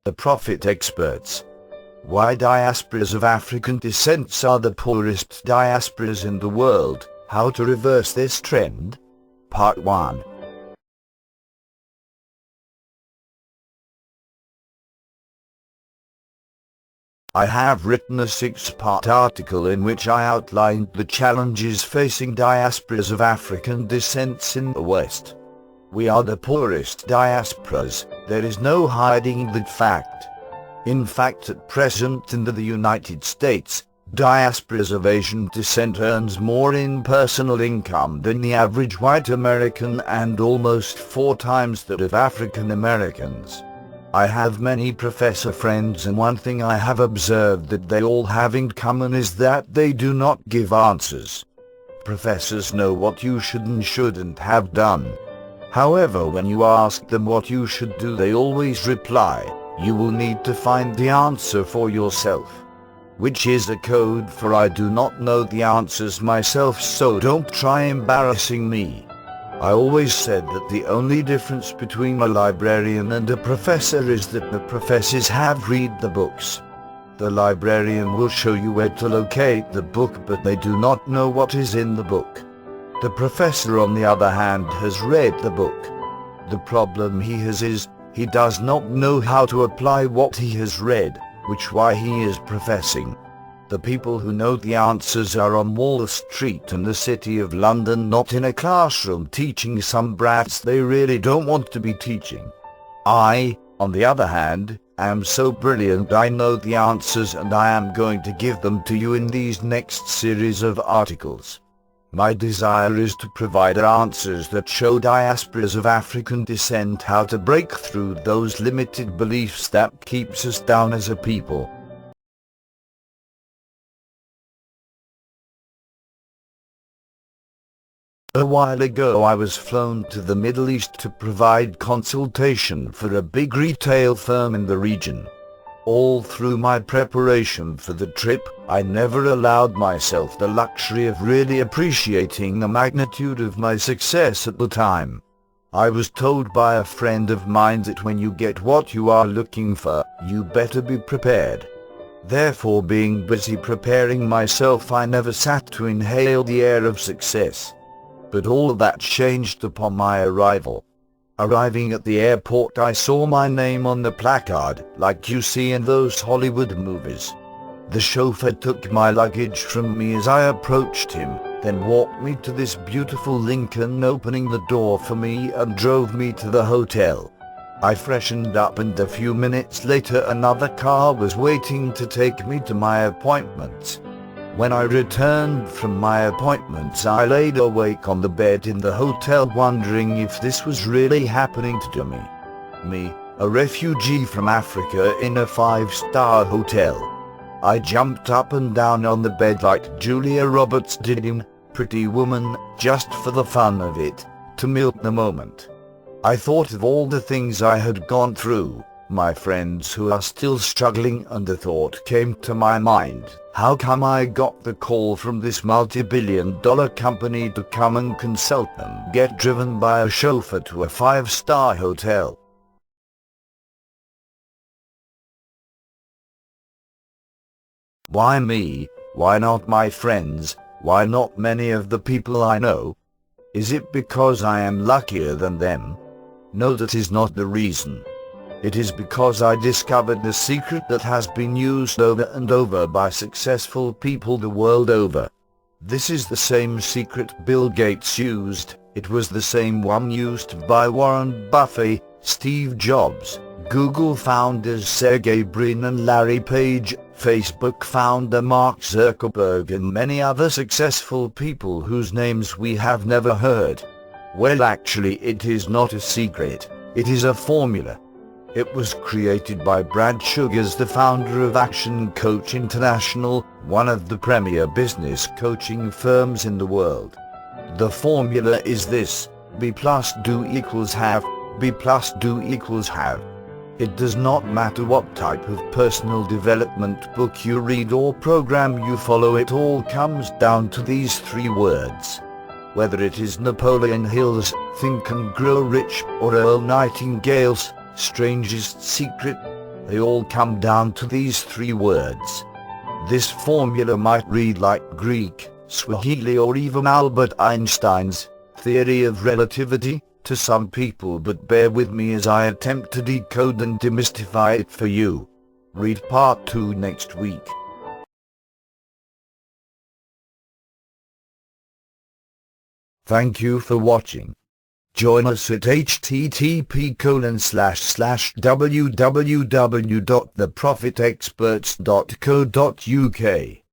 The Profit Experts. Why diasporas of African descent are the poorest diasporas in the world, how to reverse this trend? Part 1. I have written a 6-part article in which I outlined the challenges facing diasporas of African descent in the West. We are the poorest diasporas, there is no hiding that fact. In fact, at present in the United States, diasporas of Asian descent earns more in personal income than the average white American and almost 4 times that of African Americans. I have many professor friends, and one thing I have observed that they all have in common is that they do not give answers. Professors know what you should and shouldn't have done. However, when you ask them what you should do, they always reply, "You will need to find the answer for yourself." Which is a code for "I do not know the answers myself, so don't try embarrassing me." I always said that the only difference between a librarian and a professor is that the professors have read the books. The librarian will show you where to locate the book, but they do not know what is in the book. The professor, on the other hand, has read the book. The problem he has is, he does not know how to apply what he has read, which why he is professing. The people who know the answers are on Wall Street in the City of London, not in a classroom teaching some brats they really don't want to be teaching. I, on the other hand, am so brilliant I know the answers, and I am going to give them to you in these next series of articles. My desire is to provide answers that show diasporas of African descent how to break through those limited beliefs that keeps us down as a people. A while ago I was flown to the Middle East to provide consultation for a big retail firm in the region. All through my preparation for the trip, I never allowed myself the luxury of really appreciating the magnitude of my success at the time. I was told by a friend of mine that when you get what you are looking for, you better be prepared. Therefore, being busy preparing myself, I never sat to inhale the air of success. But all that changed upon my arrival. Arriving at the airport, I saw my name on the placard, like you see in those Hollywood movies. The chauffeur took my luggage from me as I approached him, then walked me to this beautiful Lincoln, opening the door for me and drove me to the hotel. I freshened up, and a few minutes later another car was waiting to take me to my appointment. When I returned from my appointments, I laid awake on the bed in the hotel wondering if this was really happening to me. Me, a refugee from Africa in a 5-star hotel. I jumped up and down on the bed like Julia Roberts did in Pretty Woman, just for the fun of it, to milk the moment. I thought of all the things I had gone through, my friends who are still struggling, and the thought came to my mind, how come I got the call from this multi-billion-dollar company to come and consult them get driven by a chauffeur to a 5-star hotel? Why me? Why not my friends? Why not many of the people I know? Is it because I am luckier than them? No, that is not the reason. It is because I discovered the secret that has been used over and over by successful people the world over. This is the same secret Bill Gates used. It was the same one used by Warren Buffett, Steve Jobs, Google founders Sergey Brin and Larry Page, Facebook founder Mark Zuckerberg, and many other successful people whose names we have never heard. Well, actually, it is not a secret. It is a formula. It was created by Brad Sugars, the founder of Action Coach International, one of the premier business coaching firms in the world. The formula is this: B plus do equals have, B plus do equals have. It does not matter what type of personal development book you read or program you follow, it all comes down to these 3 words. Whether it is Napoleon Hill's Think and Grow Rich or Earl Nightingale's Strangest Secret, They all come down to these three words. This formula might read like Greek, Swahili, or even Albert Einstein's theory of relativity to some people, but bear with me as I attempt to decode and demystify it for you. Read part 2 next week. Thank you for watching. Join us at http://www.theprophetexperts.co.uk.